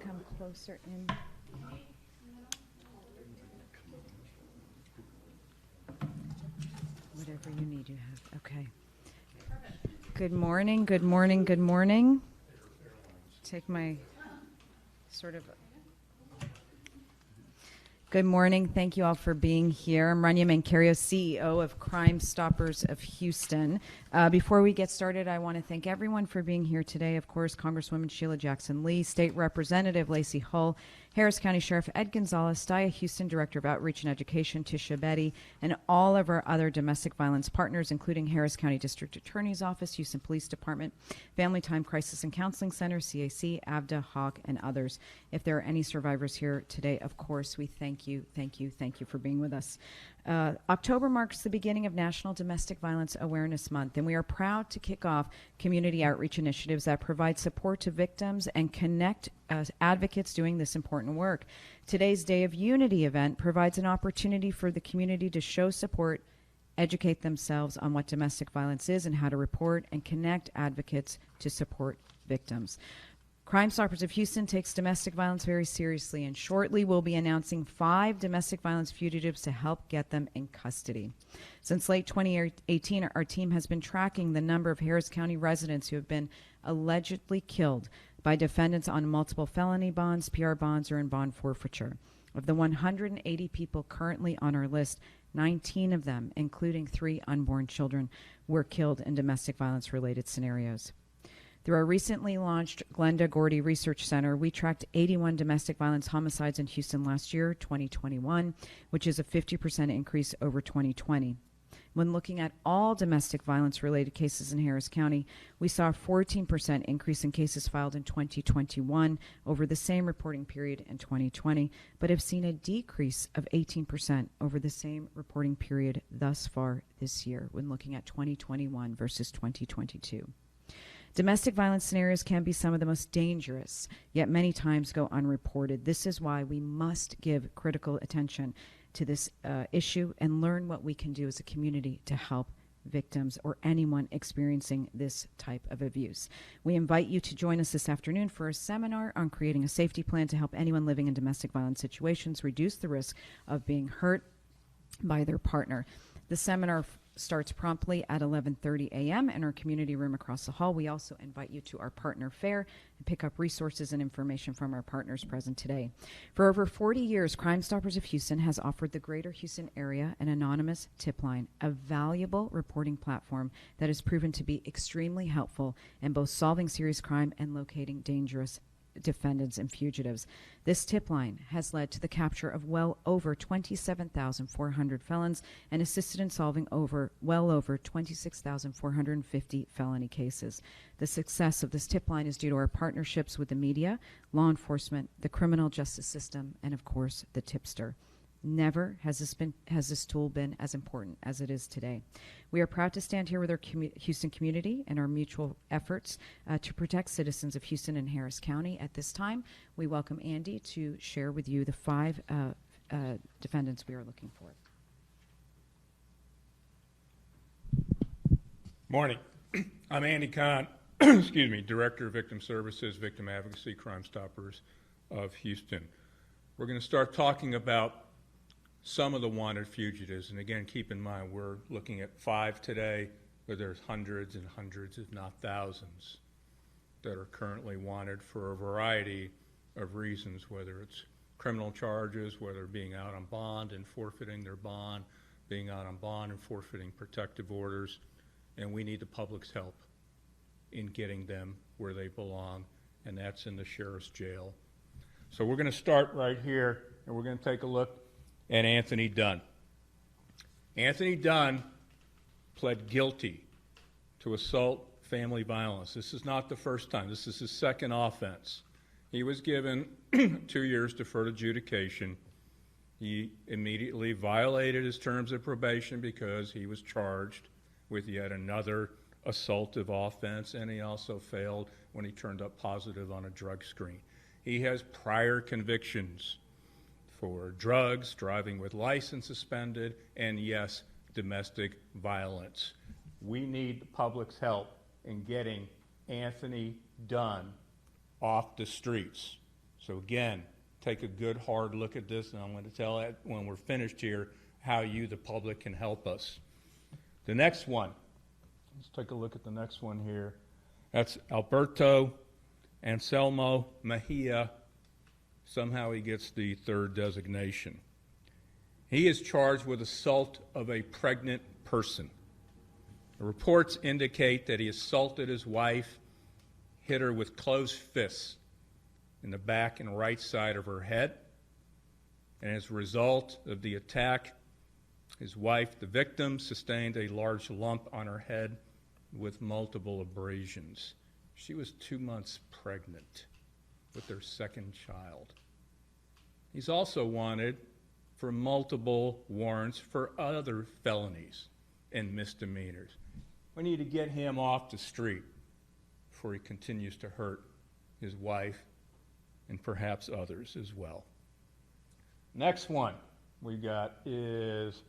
come closer in? Whatever you need, you have. Okay. Good morning, good morning, good morning. Take my sort of... Good morning. Thank you all for being here. I'm Rania Mancario, CEO of Crime Stoppers of Houston. Before we get started, I want to thank everyone for being here today. Of course, Congresswoman Sheila Jackson Lee, State Representative Lacey Hull, Harris County Sheriff Ed Gonzalez, Dia Houston, Director of Outreach and Education Tisha Betty, and all of our other domestic violence partners, including Harris County District Attorney's Office, Houston Police Department, Family Time Crisis and Counseling Center, CAC, AVDA, HAWK, and others. If there are any survivors here today, of course, we thank you for being with us. October marks the beginning of National Domestic Violence Awareness Month, and we are proud to kick off community outreach initiatives that provide support to victims and connect advocates doing this important work. Today's Day of Unity event provides an opportunity for the community to show support, educate themselves on what domestic violence is and how to report, and connect advocates to support victims. Crime Stoppers of Houston takes domestic violence very seriously, and shortly we'll be announcing 5 domestic violence fugitives to help get them in custody. Since late 2018, our team has been tracking the number of Harris County residents who have been allegedly killed by defendants on multiple felony bonds, PR bonds, or in bond forfeiture. Of the 180 people currently on our list, 19 of them, including 3 unborn children, were killed in domestic violence-related scenarios. Through our recently launched Glenda Gordy Research Center, we tracked 81 domestic violence homicides in Houston last year, 2021, which is a 50% increase over 2020. When looking at all domestic violence-related cases in Harris County, we saw a 14% increase in cases filed in 2021 over the same reporting period in 2020, but have seen a decrease of 18% over the same reporting period thus far this year when looking at 2021 versus 2022. Domestic violence scenarios can be some of the most dangerous, yet many times go unreported. This is why we must give critical attention to this issue and learn what we can do as a community to help victims or anyone experiencing this type of abuse. We invite you to join us this afternoon for a seminar on creating a safety plan to help anyone living in domestic violence situations reduce the risk of being hurt by their partner. The seminar starts promptly at 11:30 a.m. in our community room across the hall. We also invite you to our partner fair and pick up resources and information from our partners present today. For over 40 years, Crime Stoppers of Houston has offered the greater Houston area an anonymous tip line, a valuable reporting platform that has proven to be extremely helpful in both solving serious crime and locating dangerous defendants and fugitives. This tip line has led to the capture of well over 27,400 felons and assisted in solving well over 26,450 felony cases. The success of this tip line is due to our partnerships with the media, law enforcement, the criminal justice system, and of course, the tipster. Never has this tool been as important as it is today. We are proud to stand here with our Houston community and our mutual efforts to protect citizens of Houston and Harris County. At this time, we welcome Andy to share with you the 5 defendants we are looking for. Morning. I'm Andy Kahn, Director of Victim Services, Victim Advocacy, Crime Stoppers of Houston. We're going to start talking about some of the wanted fugitives, and again, keep in mind, we're looking at 5 today, but there's hundreds and hundreds, if not thousands, that are currently wanted for a variety of reasons, whether it's criminal charges, whether being out on bond and forfeiting their bond, being out on bond and forfeiting protective orders, and we need the public's help in getting them where they belong, and that's in the sheriff's jail. So we're going to start right here, and we're going to take a look at Anthony Dunn. Anthony Dunn pled guilty to assault family violence. This is not the first time. This is his second offense. He was given 2 years deferred adjudication. He immediately violated his terms of probation because he was charged with yet another assaultive offense, and he also failed when he turned up positive on a drug screen. He has prior convictions for drugs, driving with license suspended, and yes, domestic violence. We need the public's help in getting Anthony Dunn off the streets. So again, take a good hard look at this, and I'm going to tell it when we're finished here how you, the public, can help us. The next one, let's take a look at the next one here. That's Alberto Anselmo Mejia. Somehow he gets the third designation. He is charged with assault of a pregnant person. The reports indicate that he assaulted his wife, hit her with closed fists in the back and right side of her head. And as a result of the attack, his wife, the victim, sustained a large lump on her head with multiple abrasions. She was 2 months pregnant with their second child. He's also wanted for multiple warrants for other felonies and misdemeanors. We need to get him off the street before he continues to hurt his wife and perhaps others as well. Next one we got is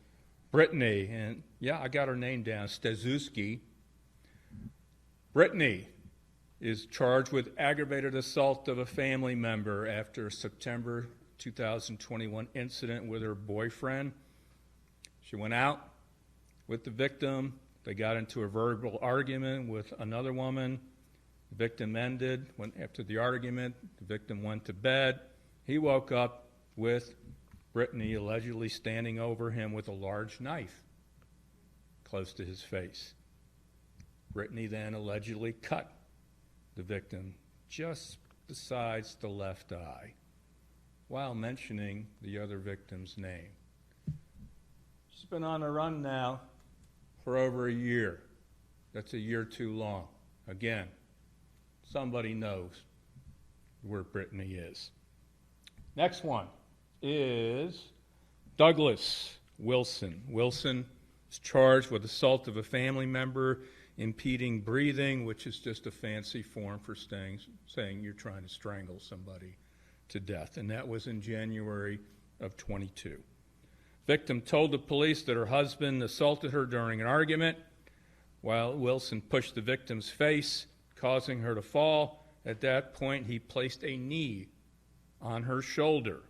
Brittany, and yeah, I got her name down, Staszewski. Brittany is charged with aggravated assault of a family member after a September 2021 incident with her boyfriend. She went out with the victim. They got into a verbal argument with another woman. The victim ended. After the argument, the victim went to bed. He woke up with Brittany allegedly standing over him with a large knife close to his face. Brittany then allegedly cut the victim just besides the left eye while mentioning the other victim's name. She's been on the run now for over a year. That's a year too long. Again, somebody knows where Brittany is. Next one is Douglas Wilson. Wilson is charged with assault of a family member, impeding breathing, which is just a fancy form for saying you're trying to strangle somebody to death. And that was in January of 22. Victim told the police that her husband assaulted her during an argument while Wilson pushed the victim's face, causing her to fall. At that point, he placed a knee on her shoulder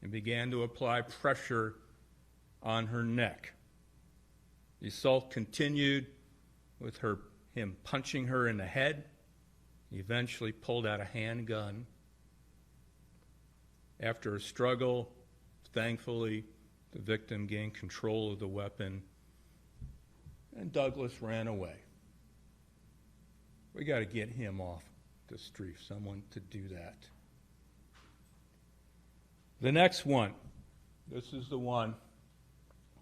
and began to apply pressure on her neck. The assault continued with him punching her in the head. He eventually pulled out a handgun. After a struggle, thankfully, the victim gained control of the weapon, and Douglas ran away. We got to get him off the street, someone to do that. The next one, this is the one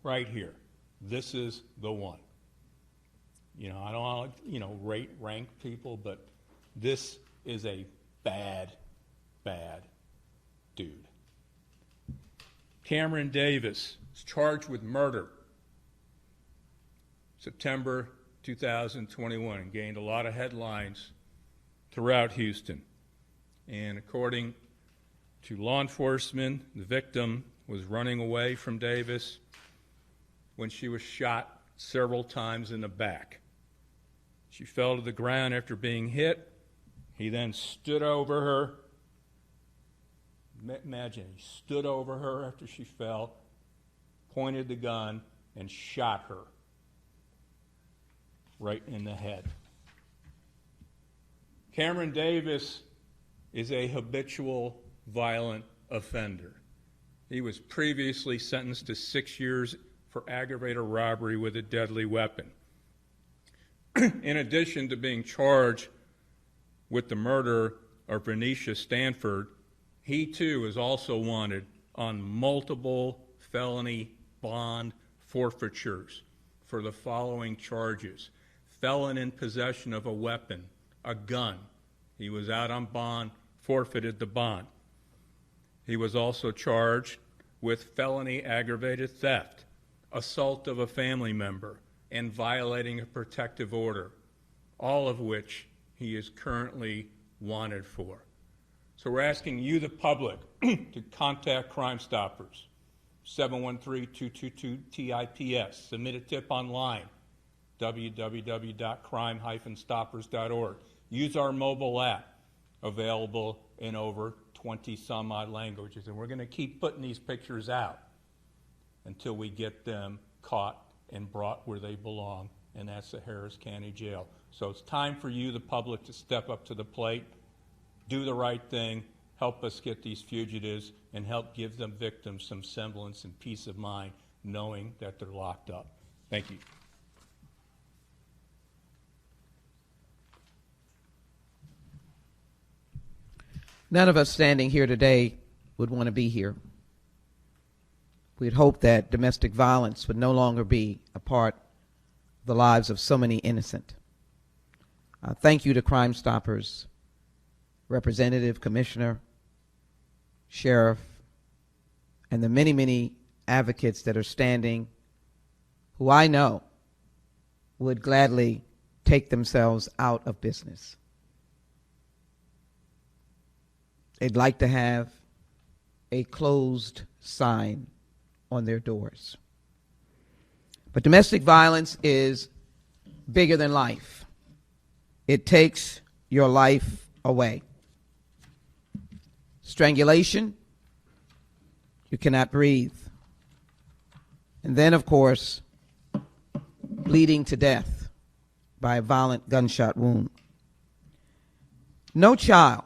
right here. This is the one. You know, I don't want to, rank people, but this is a bad dude. Cameron Davis is charged with murder. September 2021, and gained a lot of headlines throughout Houston. And according to law enforcement, the victim was running away from Davis when she was shot several times in the back. She fell to the ground after being hit. He then stood over her. Imagine, he stood over her after she fell, pointed the gun, and shot her right in the head. Cameron Davis is a habitual violent offender. He was previously sentenced to 6 years for aggravated robbery with a deadly weapon. In addition to being charged with the murder of Venetia Stanford, he too is also wanted on multiple felony bond forfeitures for the following charges: felon in possession of a weapon, a gun. He was out on bond, forfeited the bond. He was also charged with felony aggravated theft, assault of a family member, and violating a protective order, all of which he is currently wanted for. So we're asking you, the public, to contact Crime Stoppers, 713-222-TIPS. Submit a tip online, www.crime-stoppers.org. Use our mobile app, available in over 20 some odd languages, and we're going to keep putting these pictures out until we get them caught and brought where they belong, and that's the Harris County Jail. So it's time for you, the public, to step up to the plate, do the right thing, help us get these fugitives, and help give them victims some semblance and peace of mind knowing that they're locked up. Thank you. None of us standing here today would want to be here. We'd hope that domestic violence would no longer be a part of the lives of so many innocent. Thank you to Crime Stoppers, Representative, Commissioner, Sheriff, and the many, many advocates that are standing, who I know would gladly take themselves out of business. They'd like to have a closed sign on their doors. But domestic violence is bigger than life. It takes your life away. Strangulation, you cannot breathe. And then, of course, bleeding to death by a violent gunshot wound. No child,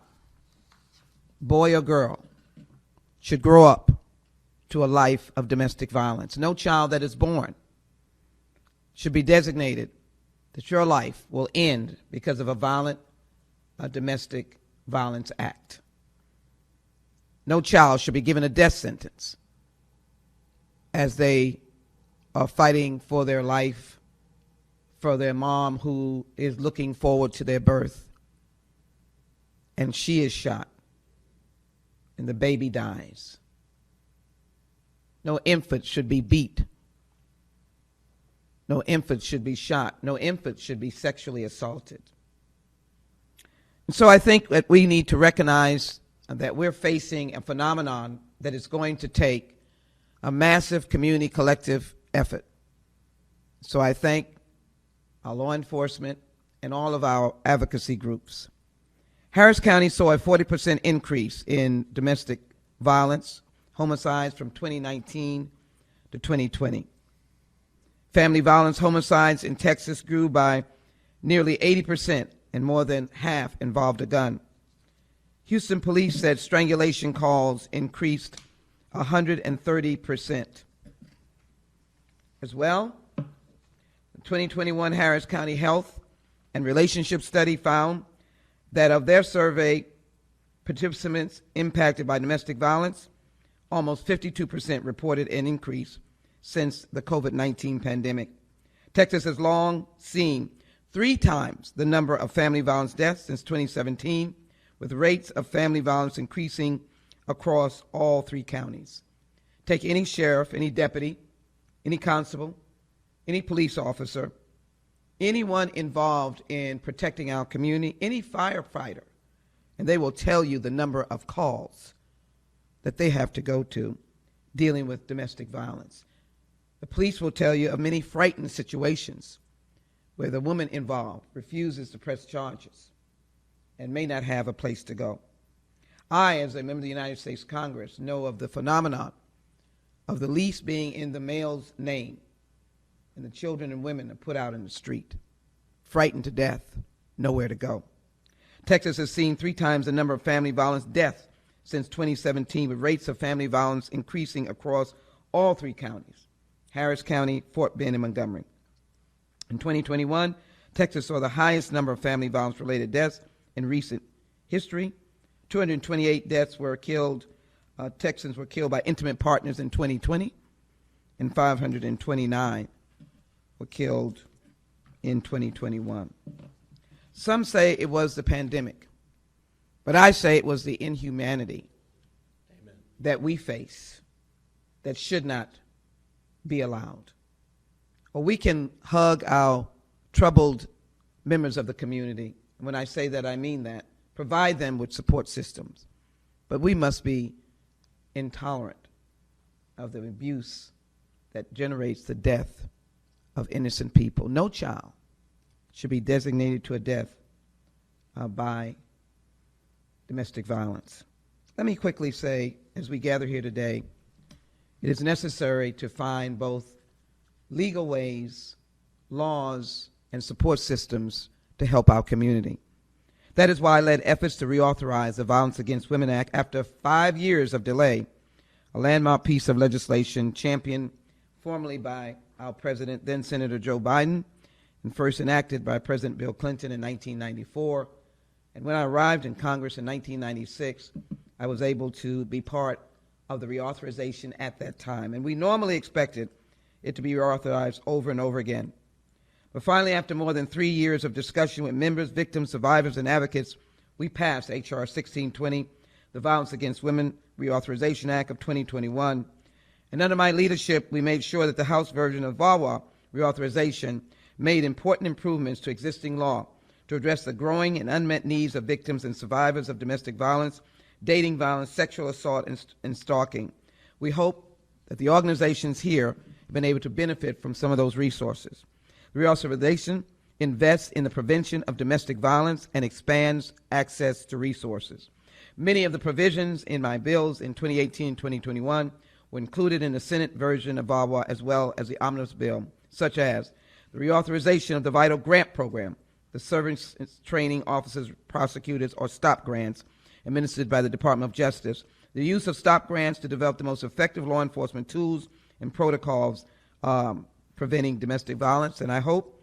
boy or girl, should grow up to a life of domestic violence. No child that is born should be designated that your life will end because of a violent domestic violence act. No child should be given a death sentence as they are fighting for their life, for their mom who is looking forward to their birth, and she is shot and the baby dies. No infant should be beat. No infant should be shot. No infant should be sexually assaulted. And so I think that we need to recognize that we're facing a phenomenon that is going to take a massive community collective effort. So I thank our law enforcement and all of our advocacy groups. Harris County saw a 40% increase in domestic violence, homicides from 2019 to 2020. Family violence homicides in Texas grew by nearly 80%, and more than half involved a gun. Houston police said strangulation calls increased 130%. As well, the 2021 Harris County Health and Relationship Study found that of their survey participants impacted by domestic violence, almost 52% reported an increase since the COVID-19 pandemic. Texas has long seen 3 times the number of family violence deaths since 2017, with rates of family violence increasing across all 3 counties. Take any sheriff, any deputy, any constable, any police officer, anyone involved in protecting our community, any firefighter, and they will tell you the number of calls that they have to go to dealing with domestic violence. The police will tell you of many frightened situations where the woman involved refuses to press charges and may not have a place to go. I, as a member of the United States Congress, know of the phenomenon of the lease being in the male's name, and the children and women are put out in the street, frightened to death, nowhere to go. Texas has seen 3 times the number of family violence deaths since 2017, with rates of family violence increasing across all 3 counties, Harris County, Fort Bend, and Montgomery. In 2021, Texas saw the highest number of family violence-related deaths in recent history. 228 deaths were killed, Texans were killed by intimate partners in 2020, and 529 were killed in 2021. Some say it was the pandemic, but I say it was the inhumanity that we face that should not be allowed. Or we can hug our troubled members of the community. And when I say that, I mean that. Provide them with support systems. But we must be intolerant of the abuse that generates the death of innocent people. No child should be designated to a death by domestic violence. Let me quickly say, as we gather here today, it is necessary to find both legal ways, laws, and support systems to help our community. That is why I led efforts to reauthorize the Violence Against Women Act after 5 years of delay, a landmark piece of legislation championed formally by our president, then Senator Joe Biden, and first enacted by President Bill Clinton in 1994. And when I arrived in Congress in 1996, I was able to be part of the reauthorization at that time. And we normally expected it to be reauthorized over and over again. But finally, after more than 3 years of discussion with members, victims, survivors, and advocates, we passed H.R. 1620, the Violence Against Women Reauthorization Act of 2021. And under my leadership, we made sure that the House version of VAWA reauthorization made important improvements to existing law to address the growing and unmet needs of victims and survivors of domestic violence, dating violence, sexual assault, and stalking. We hope that the organizations here have been able to benefit from some of those resources. The reauthorization invests in the prevention of domestic violence and expands access to resources. Many of the provisions in my bills in 2018 and 2021 were included in the Senate version of VAWA as well as the omnibus bill, such as the reauthorization of the Vital Grant Program, the Service Training Officers, Prosecutors, or STOP grants administered by the Department of Justice, the use of STOP grants to develop the most effective law enforcement tools and protocols preventing domestic violence. And I hope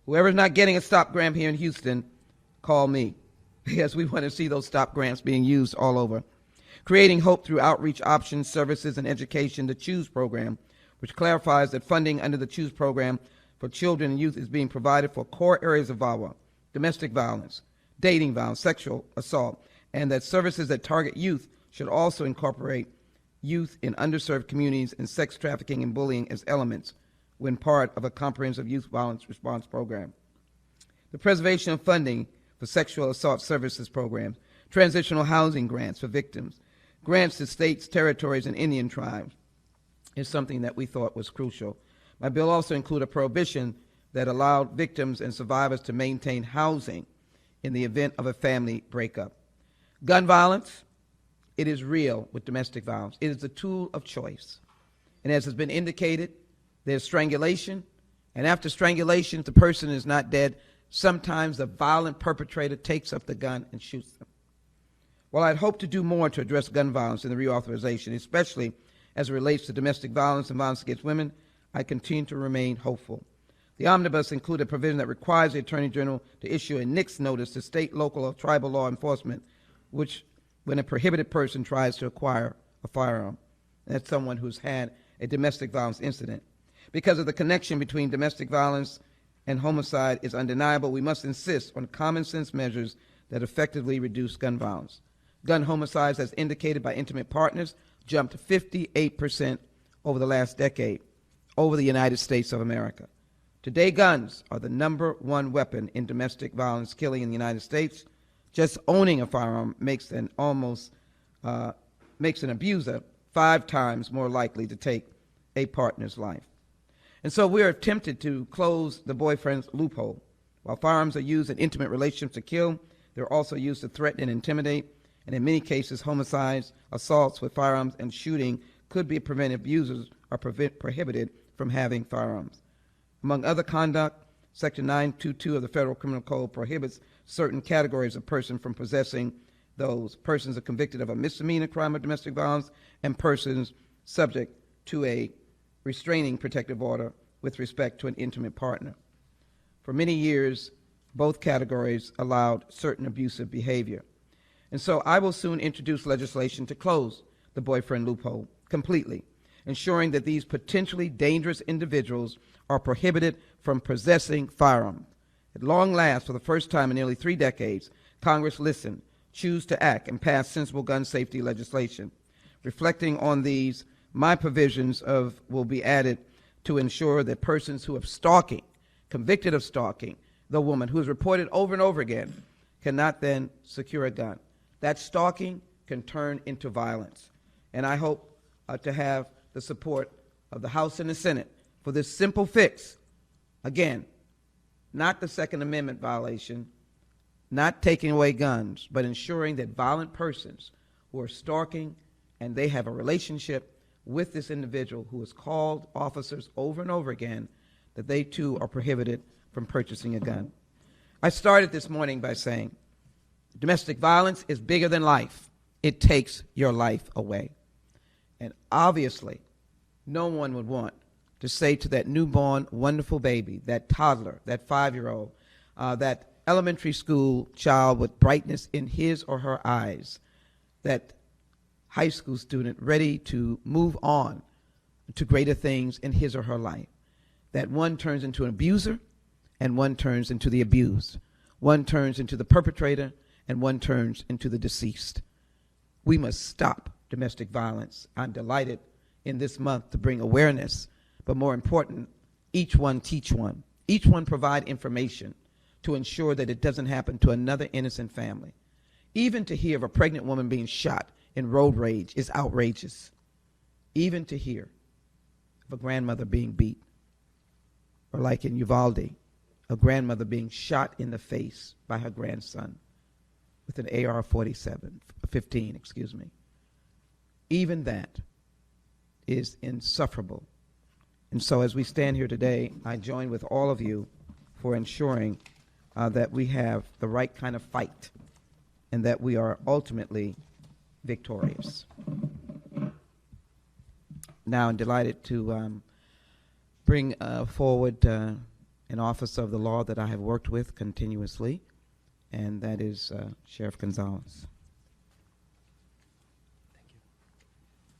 whoever's not getting a STOP grant here in Houston, call me, because we want to see those STOP grants being used all over. Creating hope through outreach options, services, and education, the CHOOSE program, which clarifies that funding under the CHOOSE program for children and youth is being provided for core areas of VAWA, domestic violence, dating violence, sexual assault, and that services that target youth should also incorporate youth in underserved communities and sex trafficking and bullying as elements when part of a comprehensive youth violence response program. The preservation of funding for sexual assault services programs, transitional housing grants for victims, grants to states, territories, and Indian tribes is something that we thought was crucial. My bill also included a prohibition that allowed victims and survivors to maintain housing in the event of a family breakup. Gun violence, it is real with domestic violence. It is a tool of choice. And as has been indicated, there's strangulation, and after strangulation, if the person is not dead, sometimes the violent perpetrator takes up the gun and shoots them. While I'd hoped to do more to address gun violence in the reauthorization, especially as it relates to domestic violence and violence against women, I continue to remain hopeful. The omnibus included a provision that requires the Attorney General to issue a NICS notice to state, local, or tribal law enforcement when a prohibited person tries to acquire a firearm. And that's someone who's had a domestic violence incident. Because of the connection between domestic violence and homicide is undeniable, we must insist on common sense measures that effectively reduce gun violence. Gun homicides, as indicated by intimate partners, jumped 58% over the last decade over the United States of America. Today, guns are the #1 weapon in domestic violence killing in the United States. Just owning a firearm makes an abuser 5 times more likely to take a partner's life. And so we are tempted to close the boyfriend's loophole. While firearms are used in intimate relationships to kill, they're also used to threaten and intimidate. And in many cases, homicides, assaults with firearms, and shooting could be prevented if abusers are prohibited from having firearms. Among other conduct, Section 922 of the Federal Criminal Code prohibits certain categories of persons from possessing those. Persons are convicted of a misdemeanor crime of domestic violence and persons subject to a restraining protective order with respect to an intimate partner. For many years, both categories allowed certain abusive behavior. And so I will soon introduce legislation to close the boyfriend loophole completely, ensuring that these potentially dangerous individuals are prohibited from possessing firearms. At long last, for the first time in nearly 3 decades, Congress listened, choose to act, and pass sensible gun safety legislation. Reflecting on these, my provisions will be added to ensure that persons who have convicted of stalking the woman who is reported over and over again, cannot then secure a gun. That stalking can turn into violence. And I hope to have the support of the House and the Senate for this simple fix. Again, not the Second Amendment violation, not taking away guns, but ensuring that violent persons who are stalking, and they have a relationship with this individual who has called officers over and over again that they too are prohibited from purchasing a gun. I started this morning by saying domestic violence is bigger than life. It takes your life away. And obviously, no one would want to say to that newborn, wonderful baby, that toddler, that 5-year-old, that elementary school child with brightness in his or her eyes, that high school student ready to move on to greater things in his or her life, that one turns into an abuser and one turns into the abused. One turns into the perpetrator and one turns into the deceased. We must stop domestic violence. I'm delighted in this month to bring awareness, but more important, each one teach one. Each one provide information to ensure that it doesn't happen to another innocent family. Even to hear of a pregnant woman being shot in road rage is outrageous. Even to hear of a grandmother being beat, or like in Uvalde, a grandmother being shot in the face by her grandson with an AR-15, excuse me. Even that is insufferable. And so as we stand here today, I join with all of you for ensuring that we have the right kind of fight and that we are ultimately victorious. Now I'm delighted to bring forward an officer of the law that I have worked with continuously, and that is Sheriff Gonzalez.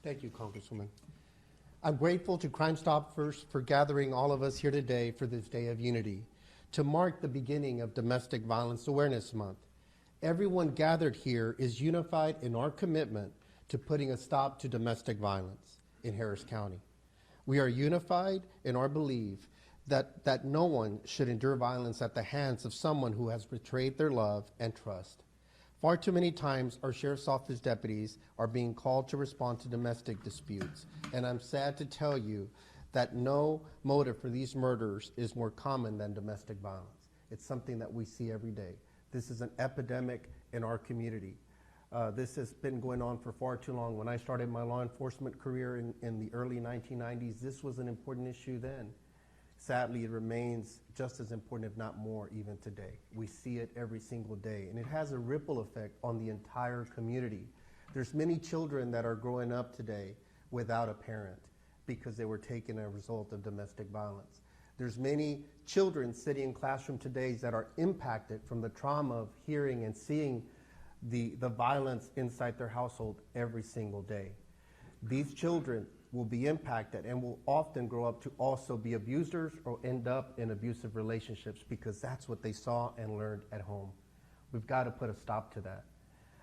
Thank you, Congresswoman. I'm grateful to Crime Stoppers for gathering all of us here today for this Day of Unity to mark the beginning of Domestic Violence Awareness Month. Everyone gathered here is unified in our commitment to putting a stop to domestic violence in Harris County. We are unified in our belief that no one should endure violence at the hands of someone who has betrayed their love and trust. Far too many times our Sheriff's Office deputies are being called to respond to domestic disputes, and I'm sad to tell you that no motive for these murders is more common than domestic violence. It's something that we see every day. This is an epidemic in our community. This has been going on for far too long. When I started my law enforcement career in the early 1990s, this was an important issue then. Sadly, it remains just as important, if not more, even today. We see it every single day, and it has a ripple effect on the entire community. There's many children that are growing up today without a parent because they were taken as a result of domestic violence. There's many children sitting in classroom today that are impacted from the trauma of hearing and seeing the violence inside their household every single day. These children will be impacted and will often grow up to also be abusers or end up in abusive relationships because that's what they saw and learned at home. We've got to put a stop to that.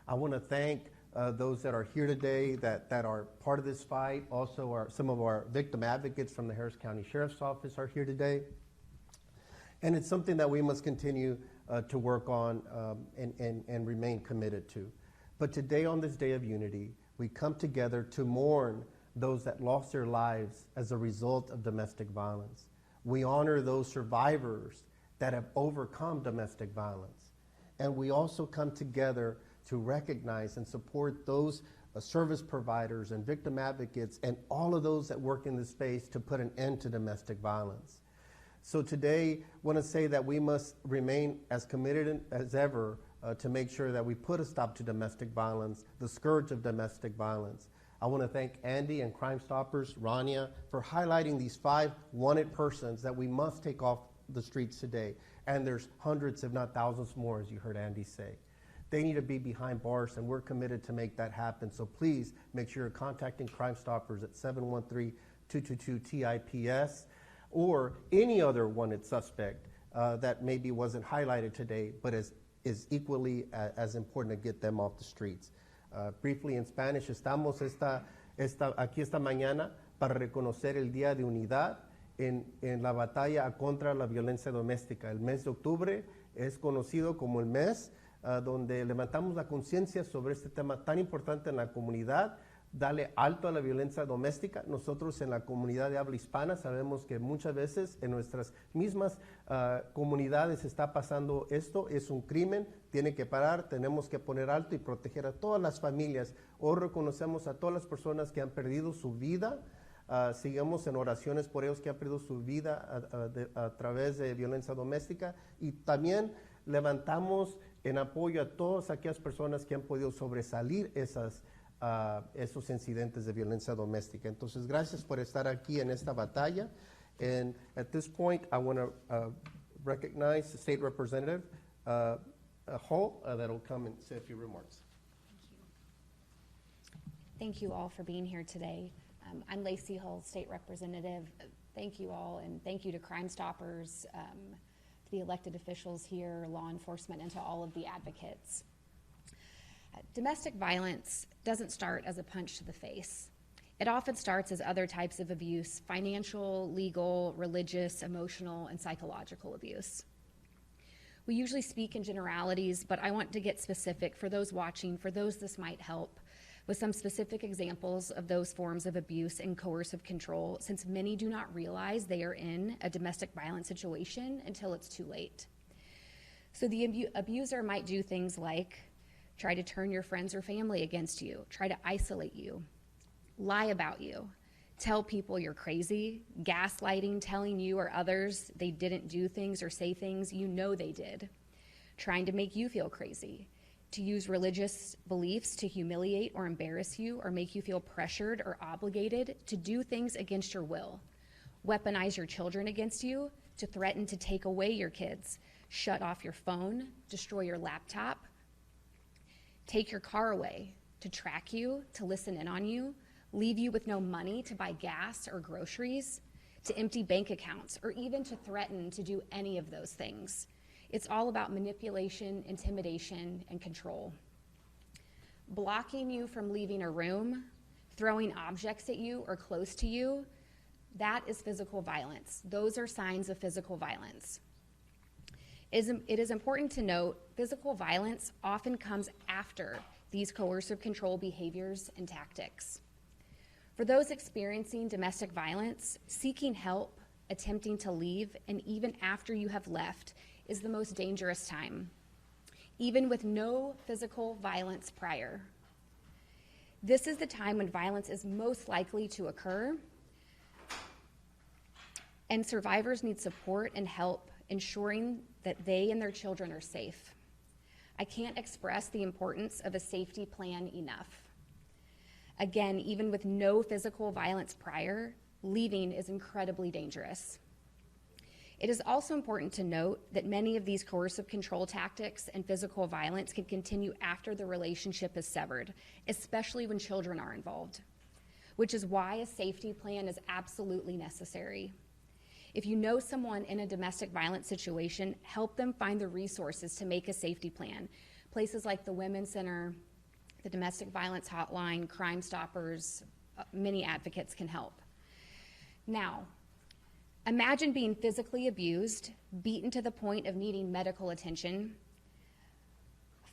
I want to thank those that are here today that are part of this fight. Also, some of our victim advocates from the Harris County Sheriff's Office are here today. And it's something that we must continue to work on and remain committed to. But today, on this Day of Unity, we come together to mourn those that lost their lives as a result of domestic violence. We honor those survivors that have overcome domestic violence. And we also come together to recognize and support those service providers and victim advocates and all of those that work in this space to put an end to domestic violence. So today, I want to say that we must remain as committed as ever to make sure that we put a stop to domestic violence, the scourge of domestic violence. I want to thank Andy and Crime Stoppers, Rania, for highlighting these 5 wanted persons that we must take off the streets today. And there's hundreds, if not thousands more, as you heard Andy say. They need to be behind bars, and we're committed to make that happen. So please make sure you're contacting Crime Stoppers at 713-222-TIPS or any other wanted suspect that maybe wasn't highlighted today, but is equally as important to get them off the streets. Briefly in Spanish, estamos aquí esta mañana para reconocer el Día de Unidad en la batalla contra la violencia doméstica. El mes de octubre es conocido como el mes donde levantamos la conciencia sobre este tema tan importante en la comunidad, darle alto a la violencia doméstica. Nosotros en la comunidad de habla hispana sabemos que muchas veces en nuestras mismas comunidades está pasando esto, es un crimen, tiene que parar, tenemos que poner alto y proteger a todas las familias. Hoy reconocemos a todas las personas que han perdido su vida. Sigamos en oraciones por ellos que han perdido su vida a través de violencia doméstica, y también levantamos en apoyo a todas aquellas personas que han podido sobresalir esos incidentes de violencia doméstica. Entonces, gracias por estar aquí en esta batalla. And at this point, I want to recognize the State Representative Hull that will come and say a few remarks. Thank you all for being here today. I'm Lacey Hull, State Representative. Thank you all, and thank you to Crime Stoppers, to the elected officials here, law enforcement, and to all of the advocates. Domestic violence doesn't start as a punch to the face. It often starts as other types of abuse: financial, legal, religious, emotional, and psychological abuse. We usually speak in generalities, but I want to get specific for those watching, for those this might help, with some specific examples of those forms of abuse and coercive control, since many do not realize they are in a domestic violence situation until it's too late. So the abuser might do things like try to turn your friends or family against you, try to isolate you, lie about you, tell people you're crazy, gaslighting, telling you or others they didn't do things or say things you know they did, trying to make you feel crazy, to use religious beliefs to humiliate or embarrass you or make you feel pressured or obligated to do things against your will, weaponize your children against you, to threaten to take away your kids, shut off your phone, destroy your laptop, take your car away, to track you, to listen in on you, leave you with no money to buy gas or groceries, to empty bank accounts, or even to threaten to do any of those things. It's all about manipulation, intimidation, and control. Blocking you from leaving a room, throwing objects at you or close to you, that is physical violence. Those are signs of physical violence. It is important to note physical violence often comes after these coercive control behaviors and tactics. For those experiencing domestic violence, seeking help, attempting to leave, and even after you have left is the most dangerous time, even with no physical violence prior. This is the time when violence is most likely to occur, and survivors need support and help ensuring that they and their children are safe. I can't express the importance of a safety plan enough. Again, even with no physical violence prior, leaving is incredibly dangerous. It is also important to note that many of these coercive control tactics and physical violence can continue after the relationship is severed, especially when children are involved, which is why a safety plan is absolutely necessary. If you know someone in a domestic violence situation, help them find the resources to make a safety plan. Places like the Women's Center, the Domestic Violence Hotline, Crime Stoppers, many advocates can help. Now, imagine being physically abused, beaten to the point of needing medical attention.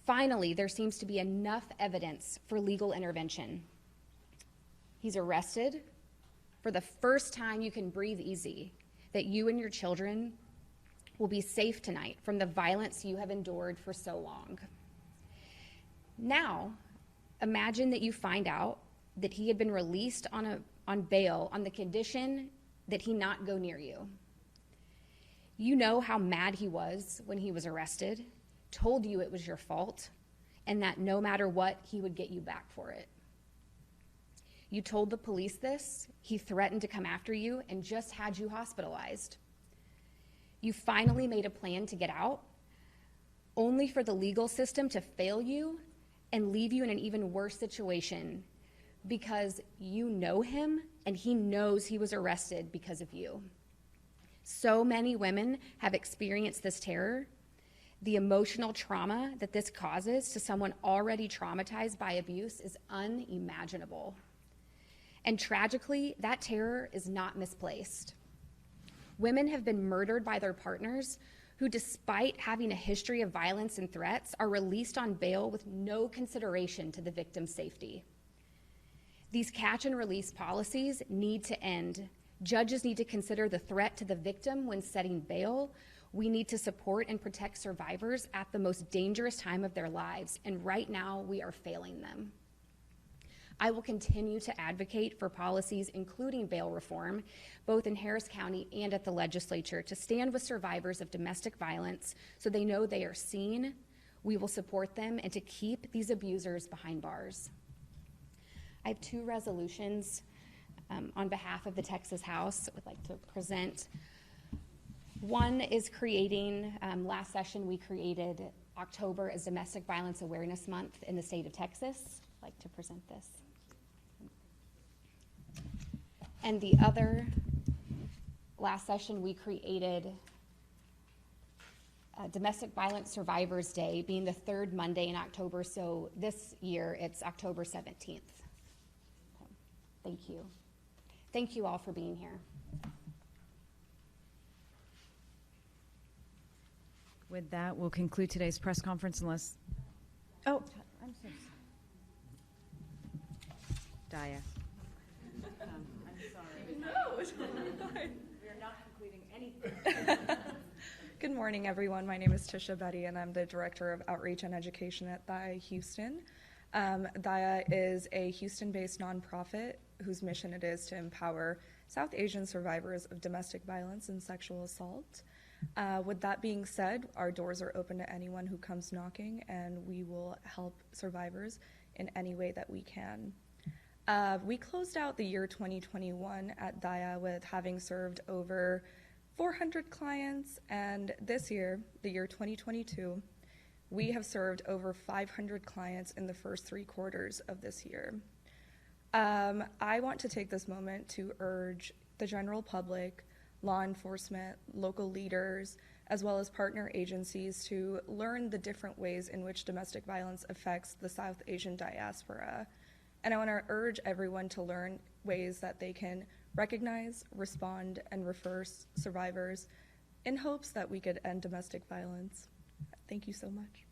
Finally, there seems to be enough evidence for legal intervention. He's arrested. For the first time, you can breathe easy, that you and your children will be safe tonight from the violence you have endured for so long. Now, imagine that you find out that he had been released on bail on the condition that he not go near you. You know how mad he was when he was arrested, told you it was your fault, and that no matter what, he would get you back for it. You told the police this, he threatened to come after you, and just had you hospitalized. You finally made a plan to get out, only for the legal system to fail you and leave you in an even worse situation because you know him and he knows he was arrested because of you. So many women have experienced this terror. The emotional trauma that this causes to someone already traumatized by abuse is unimaginable. And tragically, that terror is not misplaced. Women have been murdered by their partners who, despite having a history of violence and threats, are released on bail with no consideration to the victim's safety. These catch and release policies need to end. Judges need to consider the threat to the victim when setting bail. We need to support and protect survivors at the most dangerous time of their lives, and right now we are failing them. I will continue to advocate for policies including bail reform, both in Harris County and at the legislature, to stand with survivors of domestic violence so they know they are seen, we will support them, and to keep these abusers behind bars. I have two resolutions on behalf of the Texas House I would like to present. One is creating, last session we created October as Domestic Violence Awareness Month in the state of Texas. I'd like to present this. And the other, last session we created Domestic Violence Survivors Day, being the third Monday in October, so this year it's October 17th. Okay. Thank you. Thank you all for being here. With that, we'll conclude today's press conference unless, oh, I'm so sorry. Daya. I'm sorry. No, it's fine. We are not concluding anything. Good morning, everyone. My name is Tisha Betty, and I'm the Director of Outreach and Education at THIA Houston. THIA is a Houston-based nonprofit whose mission it is to empower South Asian survivors of domestic violence and sexual assault. With that being said, our doors are open to anyone who comes knocking, and we will help survivors in any way that we can. We closed out the year 2021 at THIA with having served over 400 clients, and this year, the year 2022, we have served over 500 clients in the first 3 quarters of this year. I want to take this moment to urge the general public, law enforcement, local leaders, as well as partner agencies to learn the different ways in which domestic violence affects the South Asian diaspora. And I want to urge everyone to learn ways that they can recognize, respond, and refer survivors in hopes that we could end domestic violence. Thank you so much.